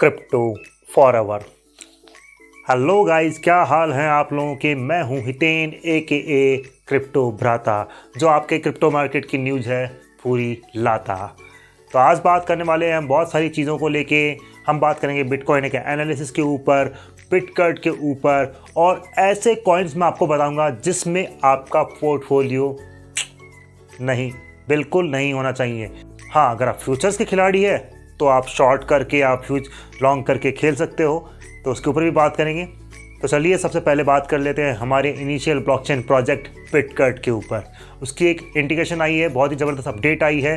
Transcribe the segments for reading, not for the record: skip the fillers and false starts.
Crypto forever. Hello guys, क्या हाल हैं आप लोगों के। मैं हूं हितेन ए क्रिप्टो भ्राता, जो आपके क्रिप्टो मार्केट की न्यूज़ है पूरी लाता। तो आज बात करने वाले हैं हम बहुत सारी चीज़ों को लेके। हम बात करेंगे बिटकॉइन के एनालिसिस के ऊपर, बिटकर्ट के ऊपर और ऐसे कॉइन्स मैं आपको बताऊंगा जिसमें आपका पोर्टफोलियो बिल्कुल नहीं होना चाहिए। हाँ, अगर आप फ्यूचर्स के खिलाड़ी है तो आप शॉर्ट करके आप लॉन्ग करके खेल सकते हो, तो उसके ऊपर भी बात करेंगे। तो चलिए सबसे पहले बात कर लेते हैं हमारे इनिशियल ब्लॉकचेन प्रोजेक्ट बिटकर्ट के ऊपर। उसकी एक इंडिकेशन आई है, बहुत ही ज़बरदस्त अपडेट आई है।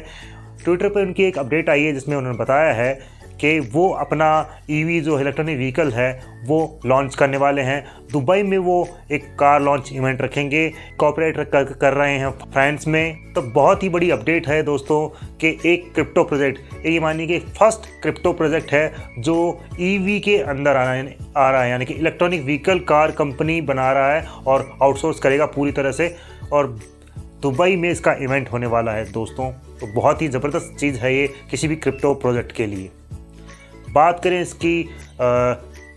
ट्विटर पर उनकी एक अपडेट आई है जिसमें उन्होंने बताया है कि वो अपना ईवी जो इलेक्ट्रॉनिक व्हीकल है वो लॉन्च करने वाले हैं। दुबई में वो एक कार लॉन्च इवेंट रखेंगे, कॉपरेट कर रहे हैं फ्रांस में। तो बहुत ही बड़ी अपडेट है दोस्तों कि एक क्रिप्टो प्रोजेक्ट, ये मानिए कि फर्स्ट क्रिप्टो प्रोजेक्ट है जो ईवी के अंदर आ रहा है, यानी कि इलेक्ट्रॉनिक व्हीकल कार कंपनी बना रहा है और आउटसोर्स करेगा पूरी तरह से, और दुबई में इसका इवेंट होने वाला है दोस्तों। तो बहुत ही ज़बरदस्त चीज़ है ये किसी भी क्रिप्टो प्रोजेक्ट के लिए। बात करें इसकी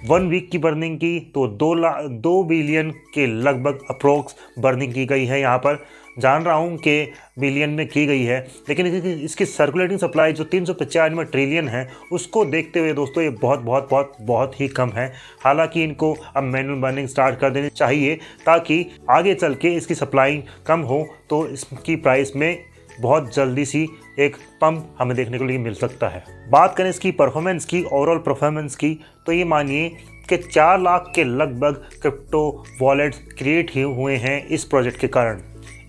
1 वीक की बर्निंग की, तो 2 बिलियन के लगभग अप्रोक्स बर्निंग की गई है। यहाँ पर जान रहा हूँ कि बिलियन में की गई है, लेकिन इसकी सर्कुलेटिंग सप्लाई जो 395 ट्रिलियन है उसको देखते हुए दोस्तों ये बहुत बहुत बहुत बहुत ही कम है। हालांकि इनको अब मैनुअल बर्निंग स्टार्ट कर देनी चाहिए ताकि आगे चल के इसकी सप्लाई कम हो, तो इसकी प्राइस में बहुत जल्दी सी एक पंप हमें देखने को लिए मिल सकता है। बात करें इसकी परफॉर्मेंस की, ओवरऑल परफॉर्मेंस की, तो ये मानिए कि 4 लाख के लगभग क्रिप्टो वॉलेट्स क्रिएट हुए हैं इस प्रोजेक्ट के कारण।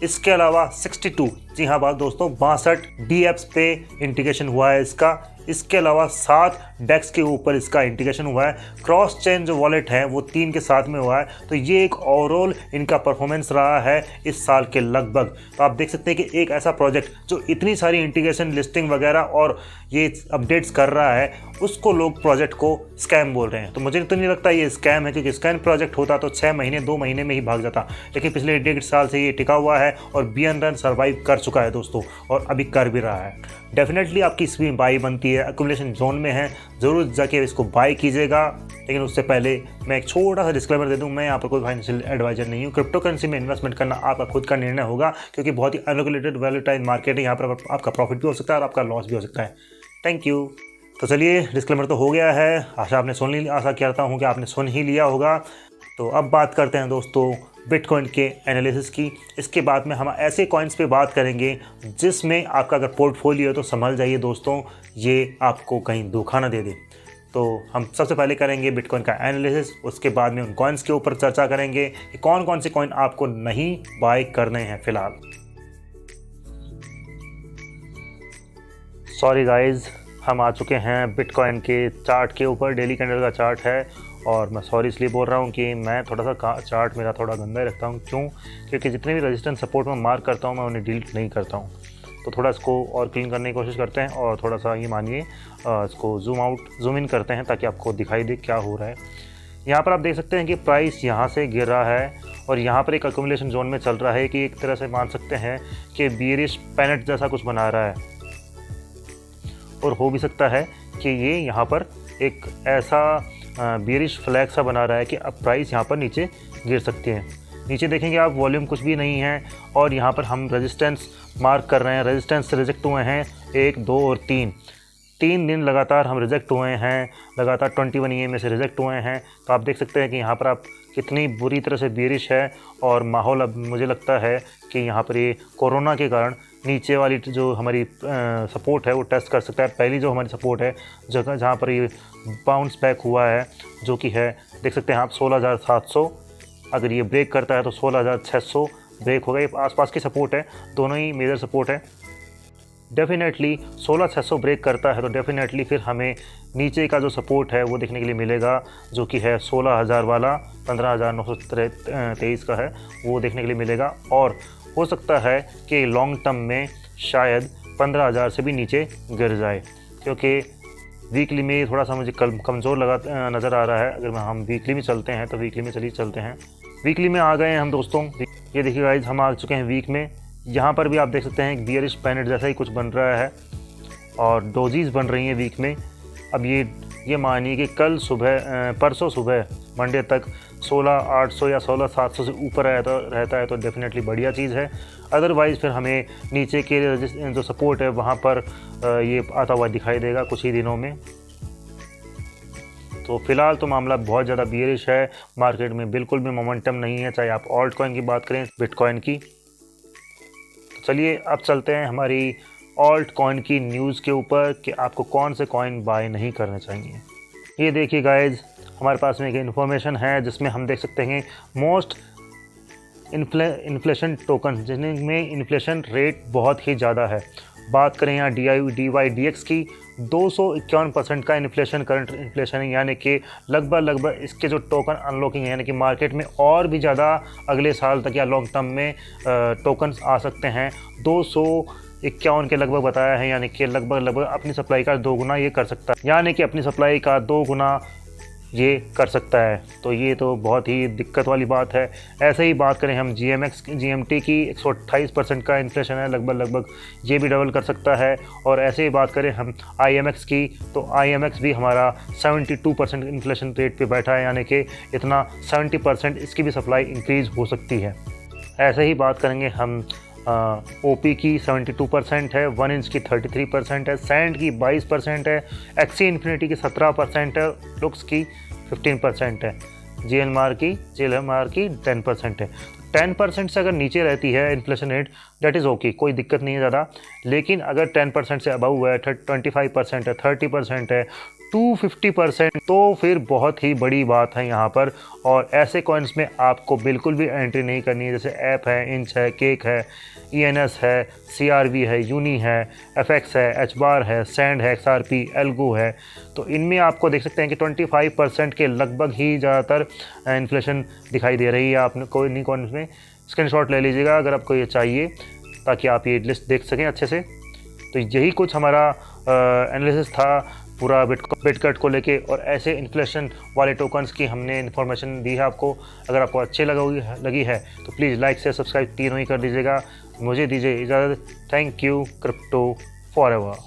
इसके अलावा 62, जी हाँ बात दोस्तों, 62 DApps पे इंटीग्रेशन हुआ है इसका। इसके अलावा 7 डेक्स के ऊपर इसका इंटीग्रेशन हुआ है। क्रॉस चेन जो वॉलेट है वो 3 के साथ में हुआ है। तो ये एक ओवरऑल इनका परफॉर्मेंस रहा है इस साल के लगभग। तो आप देख सकते हैं कि एक ऐसा प्रोजेक्ट जो इतनी सारी इंटीग्रेशन, लिस्टिंग वगैरह और ये अपडेट्स कर रहा है, उसको लोग प्रोजेक्ट को स्कैम बोल रहे हैं। तो मुझे तो नहीं लगता ये स्कैम है, क्योंकि स्कैम प्रोजेक्ट होता तो 6 महीने 2 महीने में ही भाग जाता। लेकिन पिछले 1.5 साल से ये टिका हुआ है और BN रन सर्वाइव कर चुका है दोस्तों, और अभी कर भी रहा है। डेफिनेटली आपकी इसमें बाई बनती है, एक्यूमुलेशन जोन में है, ज़रूर जाके इसको बाई कीजिएगा। लेकिन उससे पहले मैं एक छोटा सा डिस्क्लेमर दे दूं, मैं यहाँ पर कोई फाइनेंशियल एडवाइजर नहीं हूँ। क्रिप्टो करेंसी में इन्वेस्टमेंट करना आपका खुद का निर्णय होगा, क्योंकि बहुत ही अनरेगुलेटेड वैल्यूटाइल मार्केट है। यहाँ पर आपका प्रॉफिट भी हो सकता है और आपका लॉस भी हो सकता है। Thank you. तो चलिए, डिस्क्लेमर तो हो गया है, आशा करता हूँ कि आपने सुन ही लिया होगा। तो अब बात करते हैं दोस्तों बिटकॉइन के एनालिसिस की। इसके बाद में हम ऐसे कॉइन्स पे बात करेंगे जिसमें आपका अगर पोर्टफोलियो तो संभल जाइए दोस्तों, ये आपको कहीं धोखा ना दे दे। तो हम सबसे पहले करेंगे बिटकॉइन का एनालिसिस, उसके बाद में उन कॉइन्स के ऊपर चर्चा करेंगे कि कौन कौन से कॉइन आपको नहीं बाय करने हैं फिलहाल। सॉरी गाइज, हम आ चुके हैं बिटकॉइन के चार्ट के ऊपर। डेली कैंडल का चार्ट है, और मैं सॉरी इसलिए बोल रहा हूँ कि मैं थोड़ा सा चार्ट मेरा थोड़ा गंदा ही रखता हूँ। क्यों? क्योंकि जितने भी रेजिस्टेंस सपोर्ट में मार्क करता हूँ मैं उन्हें डिलीट नहीं करता हूँ। तो थोड़ा इसको और क्लीन करने की कोशिश करते हैं, और थोड़ा सा ये मानिए इसको जूम इन करते हैं ताकि आपको दिखाई दे क्या हो रहा है। यहाँ पर आप देख सकते हैं कि प्राइस यहाँ से गिर रहा है और यहाँ पर एक एक्यूमुलेशन जोन में चल रहा है, कि एक तरह से मान सकते हैं कि बियरिश पैनेट जैसा कुछ बना रहा है, और हो भी सकता है कि ये यहाँ पर एक ऐसा बियरिश फ्लैग सा बना रहा है कि अब प्राइस यहाँ पर नीचे गिर सकती है। नीचे देखेंगे आप, वॉल्यूम कुछ भी नहीं है, और यहाँ पर हम रेजिस्टेंस मार्क कर रहे हैं। रेजिस्टेंस रिजेक्ट हुए हैं 1, 2 और 3 दिन लगातार हम रिजेक्ट हुए हैं, लगातार 21 EMA से रिजेक्ट हुए हैं। तो आप देख सकते हैं कि यहाँ पर आप कितनी बुरी तरह से बेरिश है, और माहौल अब मुझे लगता है कि यहाँ पर ये कोरोना के कारण नीचे वाली जो हमारी सपोर्ट है वो टेस्ट कर सकता है। पहली जो हमारी सपोर्ट है जगह जहाँ पर ये बाउंस बैक हुआ है, जो कि है देख सकते हैं आप 16,700, अगर ये ब्रेक करता है तो 16,600 ब्रेक होगा। ये आसपास की सपोर्ट है, दोनों ही मेजर सपोर्ट है। डेफिनेटली 16,600 ब्रेक करता है तो डेफिनेटली फिर हमें नीचे का जो सपोर्ट है वो देखने के लिए मिलेगा, जो कि है 16,000 वाला, 15,923 का है, वो देखने के लिए मिलेगा। और हो सकता है कि लॉन्ग टर्म में शायद 15,000 से भी नीचे गिर जाए, क्योंकि वीकली में थोड़ा सा मुझे कमज़ोर नज़र आ रहा है। अगर हम वीकली में चलते हैं तो वीकली में चलते हैं। वीकली में आ गए हैं हम दोस्तों। ये देखिए गाइस, हम आ चुके हैं वीक में। यहाँ पर भी आप देख सकते हैं बियरिश पैनेट जैसा ही कुछ बन रहा है, और डोजीज बन रही हैं वीक में। अब ये ये मानिए कि कल सुबह परसों सुबह मंडे तक 16,800 या 16,700 से ऊपर रहता है तो डेफिनेटली बढ़िया चीज़ है। अदरवाइज़ फिर हमें नीचे के जो सपोर्ट है वहाँ पर ये आता हुआ दिखाई देगा कुछ ही दिनों में। तो फिलहाल तो मामला बहुत ज़्यादा बियरिश है, मार्केट में बिल्कुल भी मोमेंटम नहीं है, चाहे आप ऑल्ट कॉइन की बात करें, बिटकॉइन की। तो चलिए अब चलते हैं हमारी ऑल्ट कॉइन की न्यूज़ के ऊपर कि आपको कौन से कॉइन बाय नहीं करने चाहिए। ये देखिए गाइज, हमारे पास में एक इन्फॉर्मेशन है जिसमें हम देख सकते हैं मोस्ट इन्फ्लेशन टोकन जिनमें इन्फ्लेशन रेट बहुत ही ज़्यादा है। बात करें यहाँ DYDX की 251% का इन्फ्लेशन करंट इन्फ्लेशन है, यानी कि लगभग इसके जो टोकन अनलॉकिंग है, यानी कि मार्केट में और भी ज़्यादा अगले साल तक या लॉन्ग टर्म में टोकन्स आ सकते हैं। 251 के लगभग बताया है, यानी कि लगभग अपनी सप्लाई का 2 गुना ये कर सकता है, यानी कि अपनी सप्लाई का 2 गुना ये कर सकता है। तो ये तो बहुत ही दिक्कत वाली बात है। ऐसे ही बात करें हम GMT की 128% का इन्फ्लेशन है, लगभग ये भी डबल कर सकता है। और ऐसे ही बात करें हम IMX की, तो IMX भी हमारा 72% इन्फ्लेशन रेट पे बैठा है, यानी कि इतना 70% इसकी भी सप्लाई इंक्रीज़ हो सकती है। ऐसे ही बात करेंगे हम OP की 72% है, 1 इंच की 33% है, सैंड की 22% है, एक्सी इन्फिनिटी की 17% है, लुक्स की 15% है, GLMR की 10% है। 10% से अगर नीचे रहती है inflation rate that is okay, कोई दिक्कत नहीं है ज़्यादा। लेकिन अगर 10% से अबव है, 25% है, 30% है, 250%, तो फिर बहुत ही बड़ी बात है यहाँ पर। और ऐसे कॉइन्स में आपको बिल्कुल भी एंट्री नहीं करनी है, जैसे ऐप है, इंच है, केक है, ENS है, CRV है, यूनी है, FX है, HBAR है, सैंड है, XRP, एल्गो है। तो इनमें आपको देख सकते हैं कि 25% के लगभग ही ज़्यादातर इन्फ्लेशन दिखाई दे रही है। आपने कोई नहीं कॉइन्स में स्क्रीनशॉट ले लीजिएगा अगर आपको ये चाहिए, ताकि आप ये लिस्ट देख सकें अच्छे से। तो यही कुछ हमारा एनालिसिस था पूरा बिटकॉइन को लेके, और ऐसे इन्फ्लेशन वाले टोकन्स की हमने इन्फॉर्मेशन दी है आपको। अगर आपको अच्छी लगी है तो प्लीज़ लाइक से सब्सक्राइब तीनों ही कर दीजिएगा। मुझे दीजिए इजाज़त। Thank you. Crypto forever.